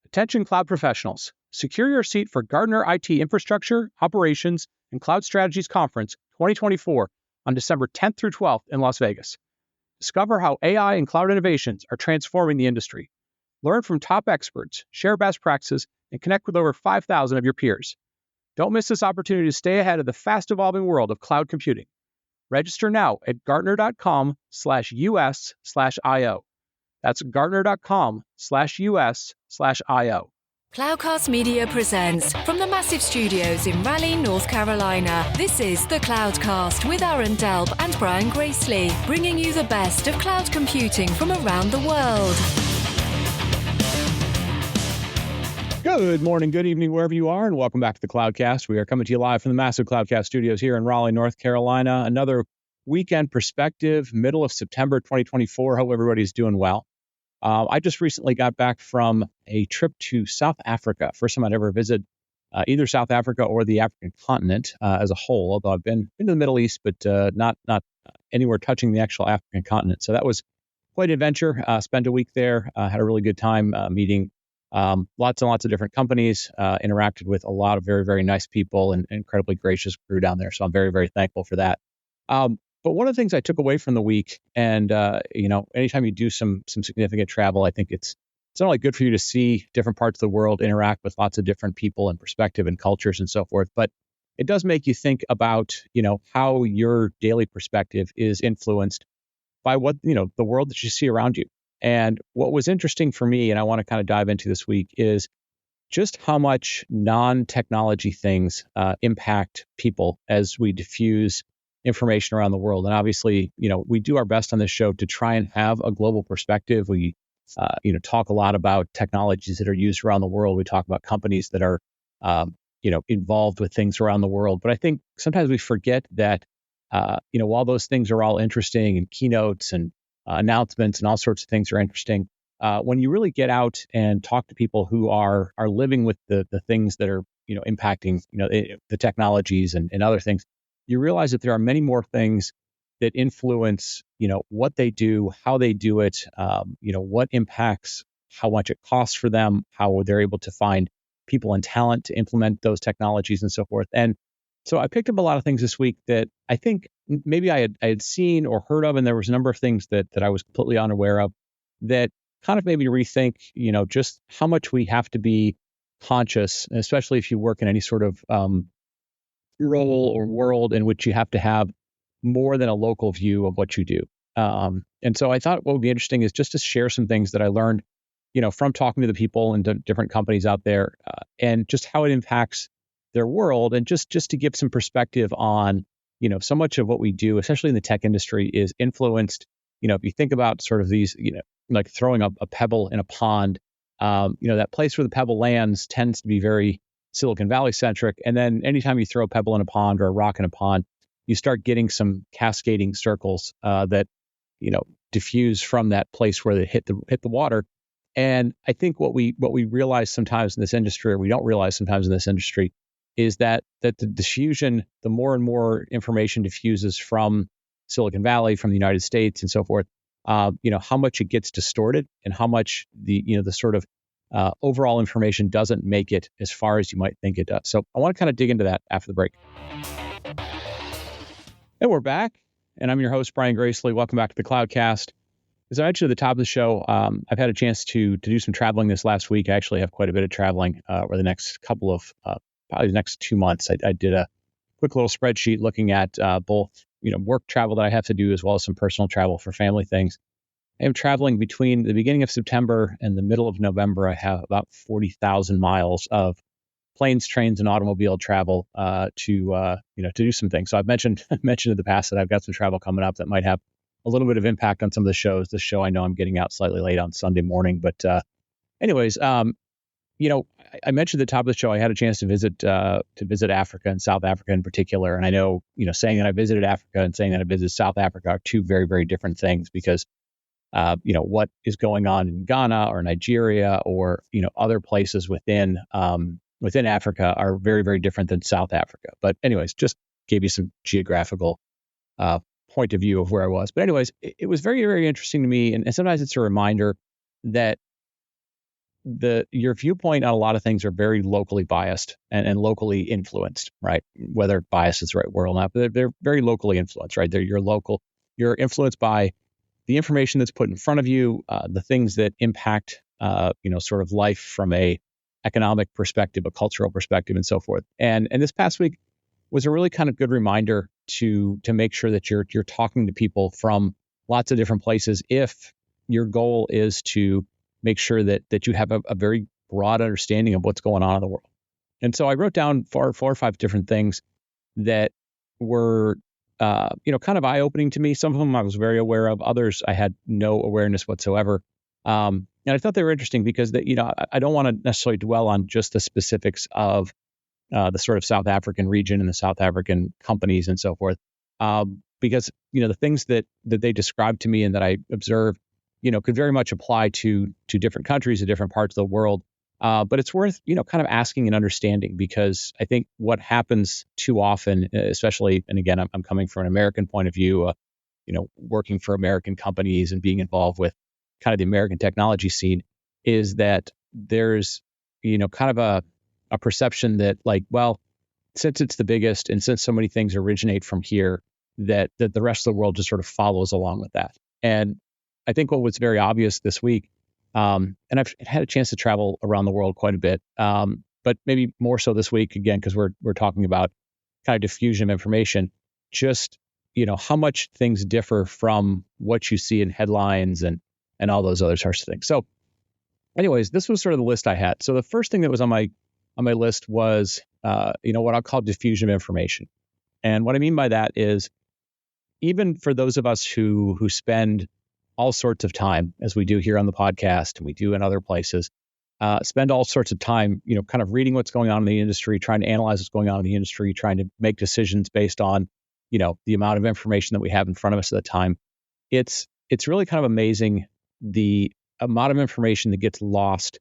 Attention cloud professionals. Secure your seat for Gartner IT Infrastructure, Operations, and Cloud Strategies Conference 2024 on December 10th through 12th in Las Vegas. Discover how AI and cloud innovations are transforming the industry. Learn from top experts, share best practices, and connect with over 5,000 of your peers. Don't miss this opportunity to stay ahead of the fast-evolving world of cloud computing. Register now at gartner.com/us/IO. That's gartner.com/us/IO. Cloudcast Media presents from the massive studios in Raleigh, North Carolina. This is the Cloudcast with Aaron Delp and Brian Gracely, bringing you the best of cloud computing from around the world. Good morning, good evening, wherever you are, and welcome back to the Cloudcast. We are coming to you live from the massive Cloudcast studios here in Raleigh, North Carolina. Another weekend perspective, middle of September 2024. Hope everybody's doing well. I just recently got back from a trip to South Africa. First time I'd ever visited either South Africa or the African continent as a whole, although I've been to the Middle East, but not anywhere touching the actual African continent. So that was quite an adventure. Spent a week there, had a really good time meeting lots and lots of different companies, interacted with a lot of very, very nice people and incredibly gracious crew down there. So I'm very, very thankful for that. But one of the things I took away from the week, and anytime you do some significant travel, I think it's not only good for you to see different parts of the world, interact with lots of different people and perspective and cultures and so forth, but it does make you think about, how your daily perspective is influenced by what, the world that you see around you. And what was interesting for me, and I want to kind of dive into this week, is just how much non-technology things impact people as we diffuse information around the world. And obviously, we do our best on this show to try and have a global perspective. We, talk a lot about technologies that are used around the world. We talk about companies that are, involved with things around the world. But I think sometimes we forget that, while those things are all interesting and keynotes and announcements and all sorts of things are interesting, when you really get out and talk to people who are living with the things that are, impacting, the technologies and other things, you realize that there are many more things that influence, what they do, how they do it, what impacts, how much it costs for them, how they're able to find people and talent to implement those technologies and so forth. And so I picked up a lot of things this week that I think maybe I had seen or heard of, and there was a number of things that I was completely unaware of that kind of made me rethink, just how much we have to be conscious, especially if you work in any sort of role or world in which you have to have more than a local view of what you do. And so I thought what would be interesting is just to share some things that I learned, from talking to the people in different companies out there, and just how it impacts their world, and just to give some perspective on, so much of what we do, especially in the tech industry, is influenced, if you think about sort of these, like throwing a pebble in a pond, that place where the pebble lands tends to be very Silicon Valley centric. And then anytime you throw a pebble in a pond or a rock in a pond, you start getting some cascading circles that, diffuse from that place where they hit the water. And I think what we realize sometimes in this industry, or we don't realize sometimes in this industry, is that the diffusion, the more and more information diffuses from Silicon Valley, from the United States and so forth, how much it gets distorted and how much the sort of overall information doesn't make it as far as you might think it does. So I want to kind of dig into that after the break. And we're back, and I'm your host, Brian Gracely. Welcome back to the Cloudcast. As I mentioned at the top of the show, I've had a chance to do some traveling this last week. I actually have quite a bit of traveling over the next couple of, probably the next 2 months. I did a quick little spreadsheet looking at both, work travel that I have to do as well as some personal travel for family things. I am traveling between the beginning of September and the middle of November. I have about 40,000 miles of planes, trains, and automobile travel to do some things. So I've mentioned in the past that I've got some travel coming up that might have a little bit of impact on some of the shows. This show, I know I'm getting out slightly late on Sunday morning, but anyways, I mentioned at the top of the show I had a chance to visit Africa and South Africa in particular. And I know, saying that I visited Africa and saying that I visited South Africa are two very, very different things because what is going on in Ghana or Nigeria or, other places within Africa are very, very different than South Africa. But anyways, just gave you some geographical point of view of where I was. But anyways, it was very, very interesting to me. And sometimes it's a reminder that your viewpoint on a lot of things are very locally biased and locally influenced, right? Whether bias is the right word or not, but they're very locally influenced, right? You're influenced by the information that's put in front of you, the things that impact, sort of life from a economic perspective, a cultural perspective, and so forth. And this past week was a really kind of good reminder to make sure that you're talking to people from lots of different places if your goal is to make sure that you have a very broad understanding of what's going on in the world. And so I wrote down four or five different things that were kind of eye-opening to me. Some of them I was very aware of. Others I had no awareness whatsoever. And I thought they were interesting because I don't want to necessarily dwell on just the specifics of the sort of South African region and the South African companies and so forth, because the things that they described to me and that I observed, could very much apply to different countries, to different parts of the world. But it's worth, kind of asking and understanding, because I think what happens too often, especially, and again, I'm coming from an American point of view, working for American companies and being involved with kind of the American technology scene, is that there's, kind of a perception that, like, well, since it's the biggest and since so many things originate from here, that the rest of the world just sort of follows along with that. And I think what was very obvious this week, and I've had a chance to travel around the world quite a bit, but maybe more so this week, again, because we're talking about kind of diffusion of information, just, how much things differ from what you see in headlines and all those other sorts of things. So anyways, this was sort of the list I had. So the first thing that was on my list was, what I'll call diffusion of information. And what I mean by that is, even for those of us who spend all sorts of time, as we do here on the podcast and we do in other places, spend all sorts of time, kind of reading what's going on in the industry, trying to analyze what's going on in the industry, trying to make decisions based on, the amount of information that we have in front of us at the time. It's really kind of amazing the amount of information that gets lost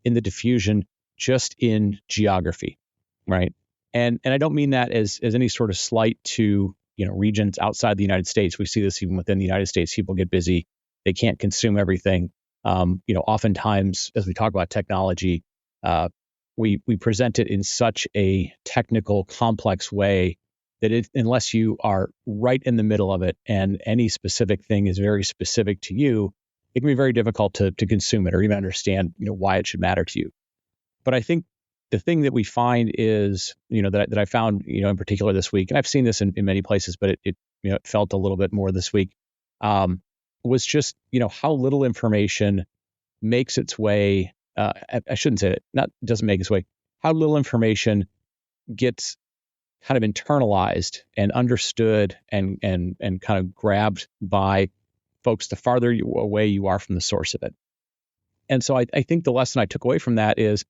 in the diffusion just in geography, right? And I don't mean that as any sort of slight to, regions outside the United States. We see this even within the United States. People get busy. They can't consume everything. Oftentimes, as we talk about technology, we present it in such a technical, complex way that unless you are right in the middle of it and any specific thing is very specific to you, it can be very difficult to consume it or even understand, why it should matter to you. But I think the thing that we find is, that I found, in particular this week, and I've seen this in many places, but it felt a little bit more this week, was just, how little information makes its way. I shouldn't say it, not doesn't make its way, how little information gets kind of internalized and understood and kind of grabbed by folks the farther away you are from the source of it. And so I think the lesson I took away from that is,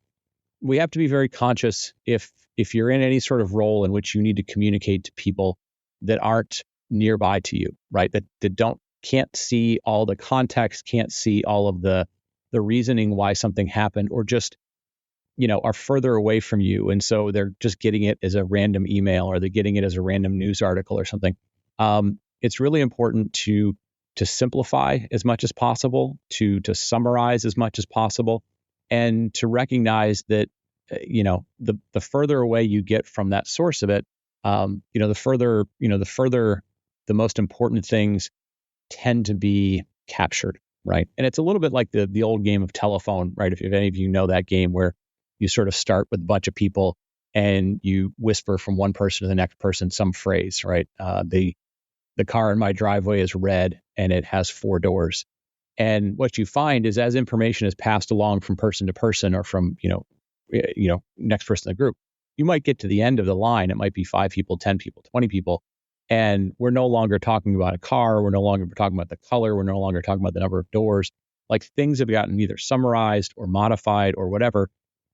we have to be very conscious if you're in any sort of role in which you need to communicate to people that aren't nearby to you, right? That can't see all the context, can't see all of the reasoning why something happened, or just, are further away from you. And so they're just getting it as a random email, or they're getting it as a random news article or something. It's really important to simplify as much as possible, to summarize as much as possible, and to recognize that, the further away you get from that source of it, the further the most important things tend to be captured, right? And it's a little bit like the old game of telephone, right? If any of you know that game, where you sort of start with a bunch of people and you whisper from one person to the next person some phrase, right? The car in my driveway is red and it has 4 doors. And what you find is, as information is passed along from person to person, or from, next person in the group, you might get to the end of the line. It might be 5 people, 10 people, 20 people. And we're no longer talking about a car. We're no longer talking about the color. We're no longer talking about the number of doors. Like, things have gotten either summarized or modified or whatever.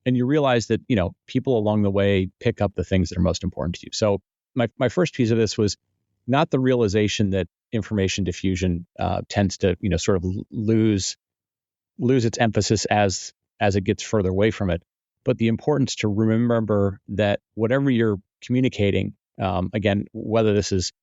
And you realize that, people along the way pick up the things that are most important to you. So my first piece of this was not the realization that information diffusion tends to, sort of lose its emphasis as it gets further away from it, but the importance to remember that whatever you're communicating, again, whether this is,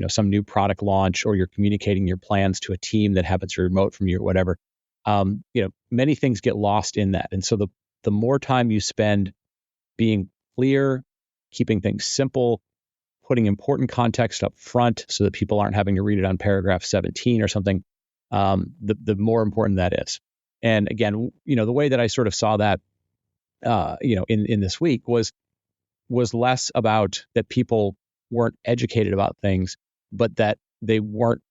some new product launch, or you're communicating your plans to a team that happens to be remote from you or whatever, many things get lost in that. And so the more time you spend being clear, keeping things simple, putting important context up front so that people aren't having to read it on paragraph 17 or something, the more important that is. And again, the way that I sort of saw that, in this week was less about that people weren't educated about things, but that they weren't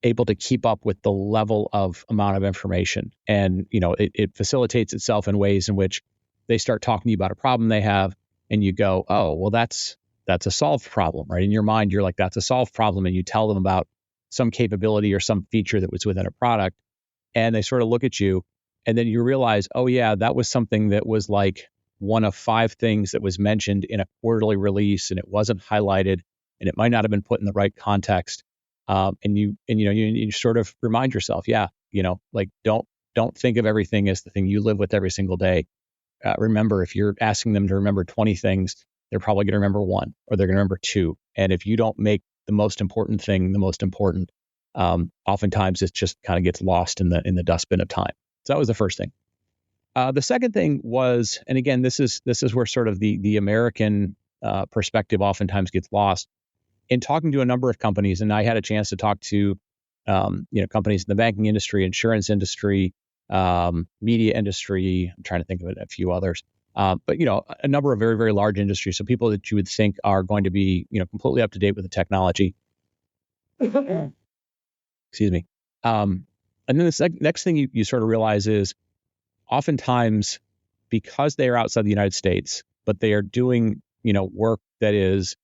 able to keep up with the level of amount of information. And, it facilitates itself in ways in which they start talking to you about a problem they have, and you go, oh, well, that's a solved problem, right? In your mind, you're like, that's a solved problem. And you tell them about some capability or some feature that was within a product, and they sort of look at you, and then you realize, oh yeah, that was something that was like one of 5 things that was mentioned in a quarterly release, and it wasn't highlighted, and it might not have been put in the right context. And you sort of remind yourself, like don't think of everything as the thing you live with every single day. Remember, if you're asking them to remember 20 things, they're probably going to remember 1, or they're going to remember 2. And if you don't make the most important thing the most important, oftentimes it just kind of gets lost in the dustbin of time. So that was the first thing. The second thing was, and again, this is where sort of the American perspective oftentimes gets lost. In talking to a number of companies, and I had a chance to talk to companies in the banking industry, insurance industry, media industry. I'm trying to think of a few others, but a number of very, very large industries. So people that you would think are going to be completely up to date with the technology. Excuse me. And then the next thing you sort of realize is, oftentimes, because they are outside the United States, but they are doing work that is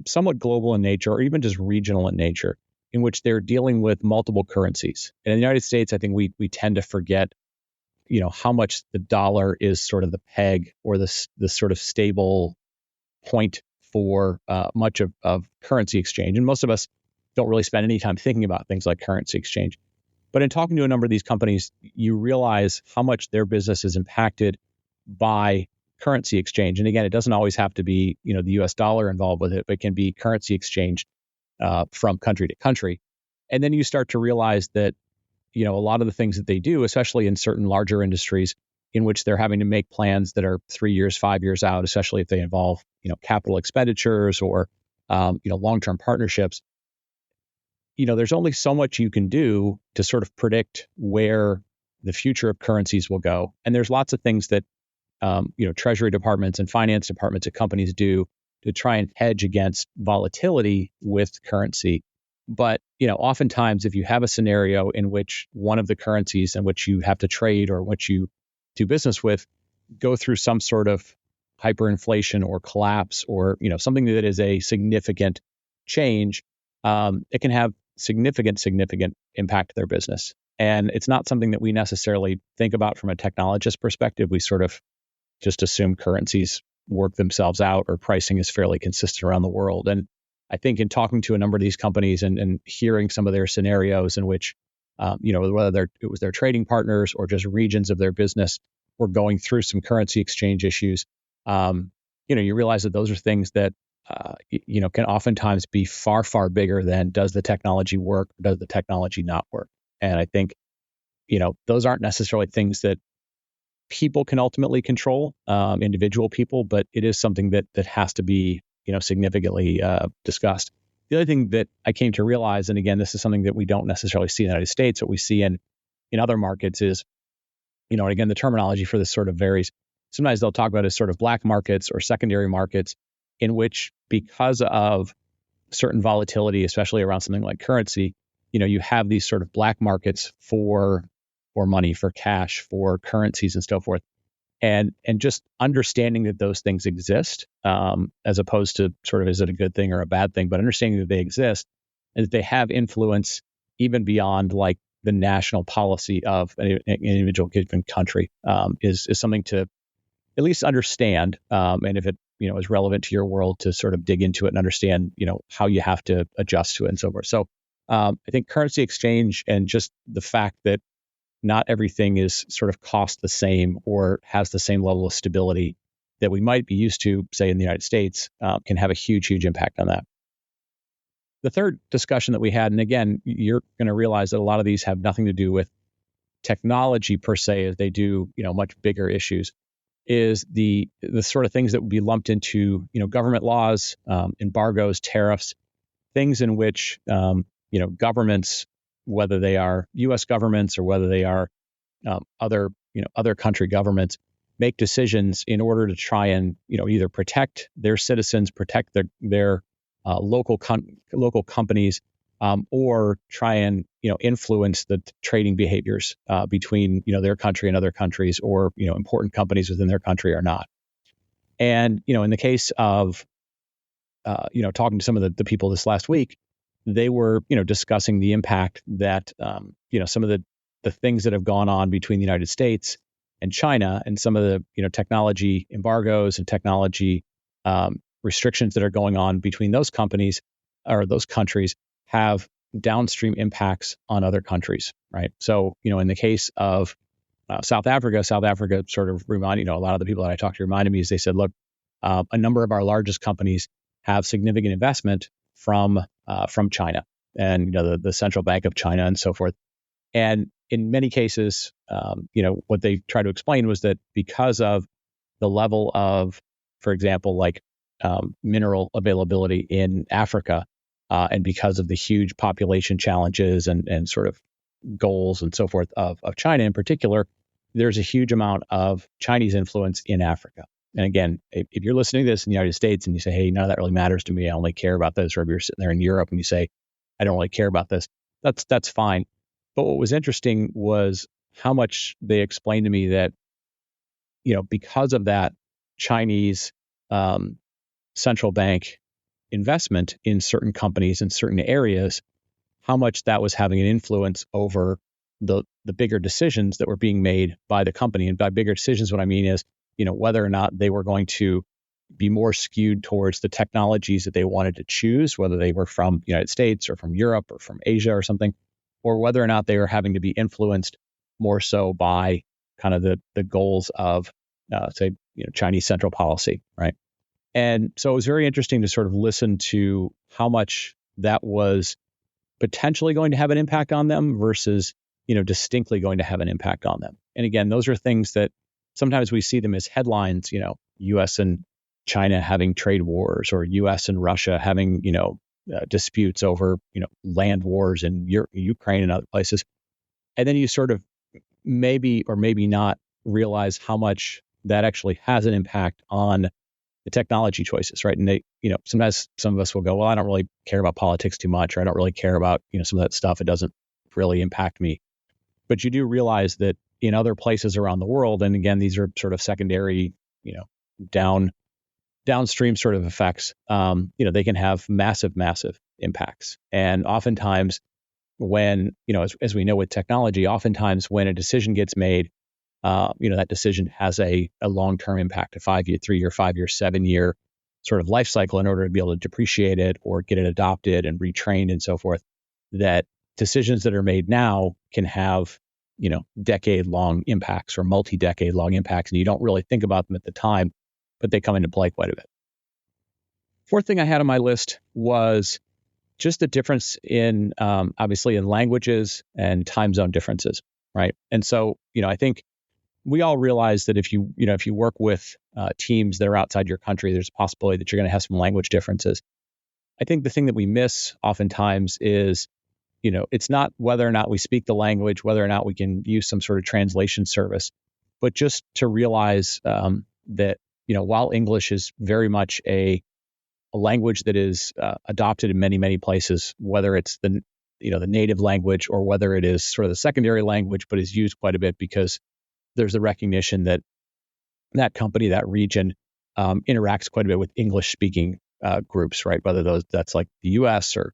somewhat global in nature, or even just regional in nature, in which they're dealing with multiple currencies. And in the United States, I think we tend to forget, how much the dollar is sort of the peg, or the sort of stable point for much of currency exchange. And most of us don't really spend any time thinking about things like currency exchange. But in talking to a number of these companies, you realize how much their business is impacted by currency exchange. And again, it doesn't always have to be, the US dollar involved with it, but it can be currency exchange from country to country. And then you start to realize that, a lot of the things that they do, especially in certain larger industries in which they're having to make plans that are 3 years, 5 years out, especially if they involve, capital expenditures or, long-term partnerships, there's only so much you can do to sort of predict where the future of currencies will go. And there's lots of things that treasury departments and finance departments at companies do to try and hedge against volatility with currency. But, oftentimes, if you have a scenario in which one of the currencies in which you have to trade or which you do business with go through some sort of hyperinflation or collapse, or, something that is a significant change, it can have significant impact to their business. And it's not something that we necessarily think about from a technologist perspective. We sort of just assume currencies work themselves out, or pricing is fairly consistent around the world. And I think in talking to a number of these companies and hearing some of their scenarios in which, whether it was their trading partners or just regions of their business were going through some currency exchange issues, you realize that those are things that, can oftentimes be far, far bigger than does the technology work or does the technology not work. And I think, those aren't necessarily things that people can ultimately control, individual people, but it is something that has to be, significantly discussed. The other thing that I came to realize, and again, this is something that we don't necessarily see in the United States, but we see in other markets is, and again, the terminology for this sort of varies. Sometimes they'll talk about it as sort of black markets or secondary markets, in which, because of certain volatility, especially around something like currency, you have these sort of black markets for money, for cash, for currencies and so forth. And just understanding that those things exist, as opposed to sort of, is it a good thing or a bad thing, but understanding that they exist and that they have influence even beyond like the national policy of an individual given country, is something to at least understand. And if it, is relevant to your world, to sort of dig into it and understand, how you have to adjust to it and so forth. So I think currency exchange, and just the fact that not everything is sort of cost the same or has the same level of stability that we might be used to, say, in the United States, can have a huge, huge impact on that. The third discussion that we had, and again, you're going to realize that a lot of these have nothing to do with technology per se as they do, much bigger issues, is the sort of things that would be lumped into, government laws, embargoes, tariffs, things in which, governments, whether they are U.S. governments or whether they are other country governments, make decisions in order to try and, either protect their citizens, protect their local companies, or try and, influence the trading behaviors between, their country and other countries, or, important companies within their country or not. And, in the case of, talking to some of the people this last week, they were, discussing the impact that, some of the things that have gone on between the United States and China, and some of the, technology embargoes and technology restrictions that are going on between those companies or those countries have downstream impacts on other countries, right? So, in the case of South Africa sort of reminded, a lot of the people that I talked to reminded me, is they said, look, a number of our largest companies have significant investment from China and, the central bank of China and so forth. And in many cases, what they tried to explain was that because of the level of, for example, like mineral availability in Africa, and because of the huge population challenges and sort of goals and so forth of China in particular, there's a huge amount of Chinese influence in Africa. And again, if you're listening to this in the United States and you say, hey, none of that really matters to me, I only care about this, or if you're sitting there in Europe and you say, I don't really care about this, that's fine. But what was interesting was how much they explained to me that, because of that Chinese central bank investment in certain companies in certain areas, how much that was having an influence over the bigger decisions that were being made by the company. And by bigger decisions, what I mean is, whether or not they were going to be more skewed towards the technologies that they wanted to choose, whether they were from the United States or from Europe or from Asia or something, or whether or not they were having to be influenced more so by kind of the goals of, say, Chinese central policy, right? And so it was very interesting to sort of listen to how much that was potentially going to have an impact on them versus, distinctly going to have an impact on them. And again, those are things that sometimes we see them as headlines, U.S. and China having trade wars, or U.S. and Russia having, disputes over, land wars in Ukraine and other places. And then you sort of maybe or maybe not realize how much that actually has an impact on the technology choices, right? And they, sometimes some of us will go, well, I don't really care about politics too much, or I don't really care about, some of that stuff. It doesn't really impact me. But you do realize that in other places around the world, and again, these are sort of secondary, downstream sort of effects, they can have massive impacts. And oftentimes when, as we know with technology, oftentimes when a decision gets made, that decision has a long-term impact, a 5-year, 3-year, 5-year, 7-year sort of life cycle in order to be able to depreciate it or get it adopted and retrained and so forth, that decisions that are made now can have, decade-long impacts or multi-decade-long impacts, and you don't really think about them at the time, but they come into play quite a bit. Fourth thing I had on my list was just the difference in, obviously, in languages and time zone differences, right? And so, I think we all realize that if you work with teams that are outside your country, there's a possibility that you're going to have some language differences. I think the thing that we miss oftentimes is, it's not whether or not we speak the language, whether or not we can use some sort of translation service, but just to realize that, while English is very much a language that is adopted in many, many places, whether it's the native language or whether it is sort of the secondary language, but is used quite a bit because there's the recognition that that company, that region, interacts quite a bit with English-speaking groups, right? Whether that's like the U.S. or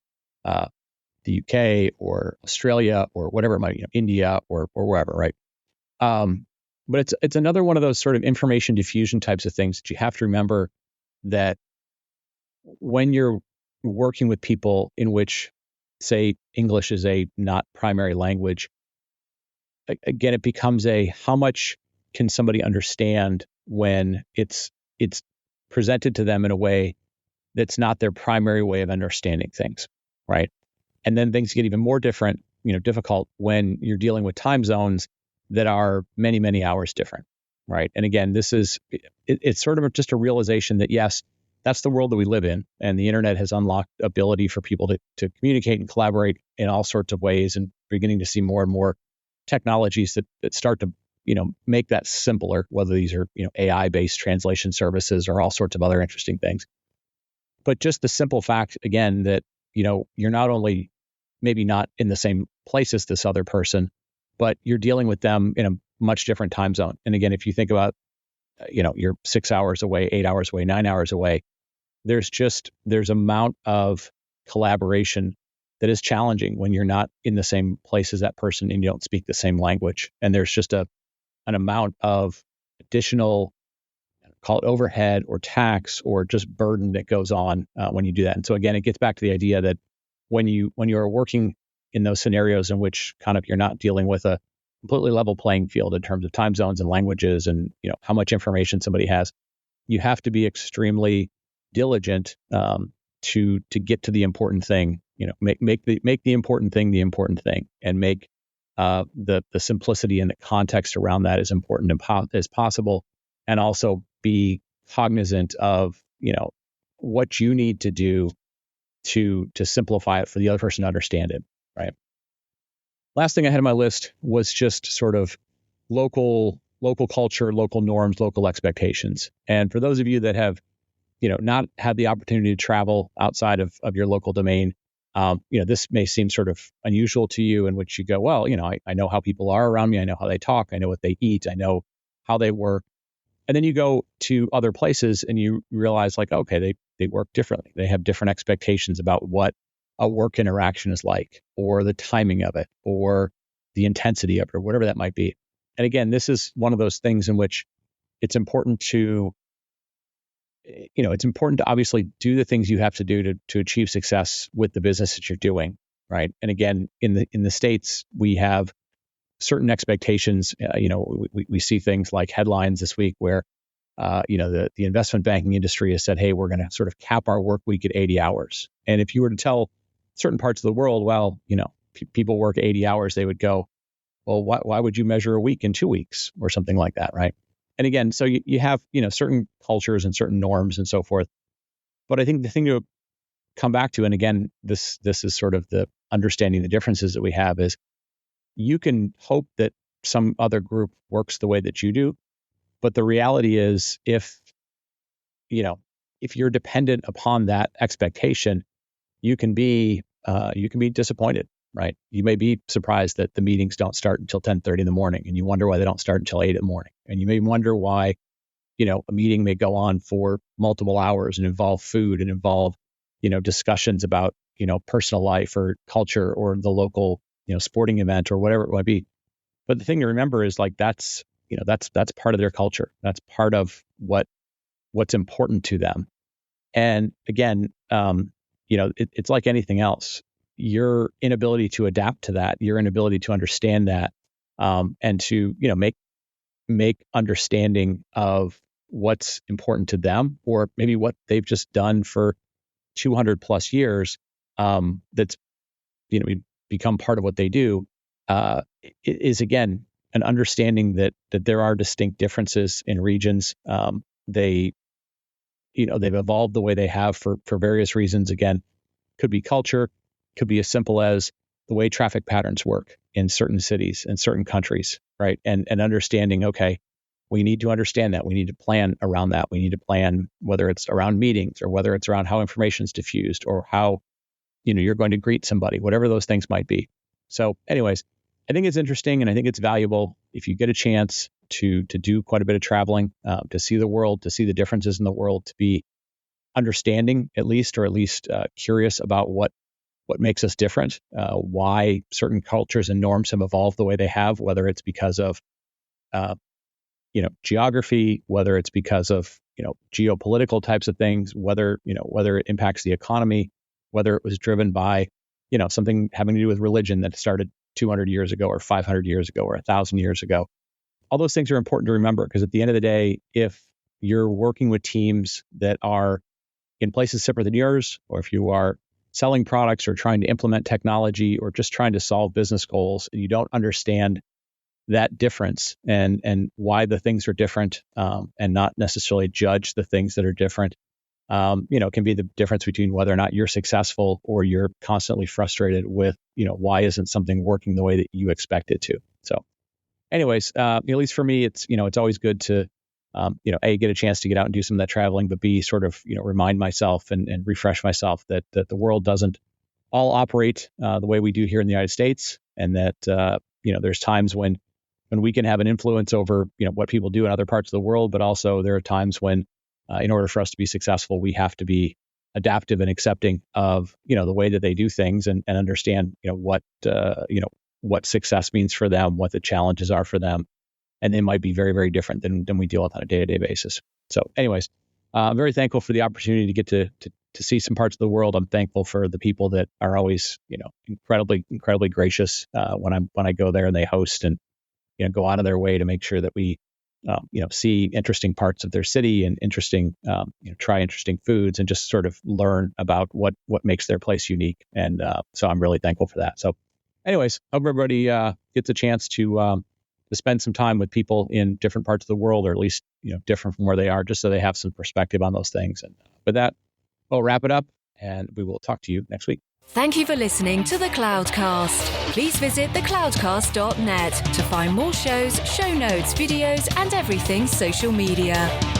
the UK or Australia or whatever it might be, India or wherever, right? But it's another one of those sort of information diffusion types of things that you have to remember that when you're working with people in which, say, English is a not primary language, again, it becomes how much can somebody understand when it's presented to them in a way that's not their primary way of understanding things, right? And then things get even more difficult when you're dealing with time zones that are many, many hours different, right? And again, it's sort of just a realization that, yes, that's the world that we live in. And the internet has unlocked ability for people to communicate and collaborate in all sorts of ways, and beginning to see more and more technologies that start to, make that simpler, whether these are, AI-based translation services or all sorts of other interesting things. But just the simple fact, again, that, you're not only maybe not in the same place as this other person, but you're dealing with them in a much different time zone. And again, if you think about, you're 6 hours away, 8 hours away, 9 hours away, there's amount of collaboration that is challenging when you're not in the same place as that person and you don't speak the same language. And there's just an amount of additional, call it overhead or tax or just burden that goes on when you do that. And so again, it gets back to the idea that when you're working in those scenarios in which kind of you're not dealing with a completely level playing field in terms of time zones and languages and how much information somebody has, you have to be extremely diligent to get to the important thing. Make the important thing the important thing, and make the simplicity and the context around that as important as possible, and also be cognizant of what you need to do to simplify it for the other person to understand it, right? Last thing I had on my list was just sort of local culture, local norms, local expectations. And for those of you that have not had the opportunity to travel outside of your local domain, this may seem sort of unusual to you, in which you go, well, I know how people are around me. I know how they talk. I know what they eat. I know how they work. And then you go to other places and you realize, like, okay, they work differently. They have different expectations about what a work interaction is like, or the timing of it, or the intensity of it, or whatever that might be. And again, this is one of those things in which it's important to obviously do the things you have to do to achieve success with the business that you're doing, right? And again, in the States, we have certain expectations. We see things like headlines this week where, the investment banking industry has said, hey, we're going to sort of cap our work week at 80 hours. And if you were to tell certain parts of the world, well, people work 80 hours, they would go, well, why would you measure a week in 2 weeks or something like that, right? And again, so you have, certain cultures and certain norms and so forth. But I think the thing to come back to, and again, this is sort of the understanding the differences that we have, is you can hope that some other group works the way that you do. But the reality is, if you're dependent upon that expectation, you can be disappointed, right? You may be surprised that the meetings don't start until 10:30 in the morning, and you wonder why they don't start until 8 in the morning. And you may wonder why, a meeting may go on for multiple hours and involve food and involve, discussions about, personal life or culture or the local, sporting event or whatever it might be. But the thing to remember is, like, that's part of their culture. That's part of what's important to them. And again, it's like anything else. Your inability to adapt to that, your inability to understand that, and to make understanding of what's important to them, or maybe what they've just done for 200 plus years, that's become part of what they do, is again an understanding that there are distinct differences in regions. They've evolved the way they have for various reasons. Again, could be culture, could be as simple as the way traffic patterns work in certain cities and certain countries, right? And understanding, okay, we need to understand that. We need to plan around that. We need to plan whether it's around meetings or whether it's around how information is diffused or how, you're going to greet somebody, whatever those things might be. So anyways, I think it's interesting, and I think it's valuable if you get a chance to do quite a bit of traveling, to see the world, to see the differences in the world, to be understanding at least curious about what makes us different, why certain cultures and norms have evolved the way they have, whether it's because of geography, whether it's because of geopolitical types of things, whether it impacts the economy, whether it was driven by something having to do with religion that started 200 years ago or 500 years ago or 1,000 years ago. All those things are important to remember, because at the end of the day, if you're working with teams that are in places separate than yours, or if you are selling products or trying to implement technology or just trying to solve business goals, and you don't understand that difference and why the things are different, and not necessarily judge the things that are different. Can be the difference between whether or not you're successful or you're constantly frustrated with, why isn't something working the way that you expect it to. So anyways, at least for me, it's always good to, A, get a chance to get out and do some of that traveling, but B, sort of, remind myself and refresh myself that the world doesn't all operate the way we do here in the United States. And that, there's times when we can have an influence over, what people do in other parts of the world, but also there are times when, in order for us to be successful, we have to be adaptive and accepting of, the way that they do things and understand, what success means for them, what the challenges are for them. And they might be very, very different than we deal with on a day-to-day basis. So anyways, I'm very thankful for the opportunity to get to see some parts of the world. I'm thankful for the people that are always, incredibly, incredibly gracious when I go there and they host and, go out of their way to make sure that we, see interesting parts of their city and try interesting foods and just sort of learn about what makes their place unique. And so I'm really thankful for that. So anyways, hope everybody gets a chance to spend some time with people in different parts of the world, or at least, different from where they are, just so they have some perspective on those things. And with that, we'll wrap it up and we will talk to you next week. Thank you for listening to The Cloudcast. Please visit thecloudcast.net to find more shows, show notes, videos, and everything social media.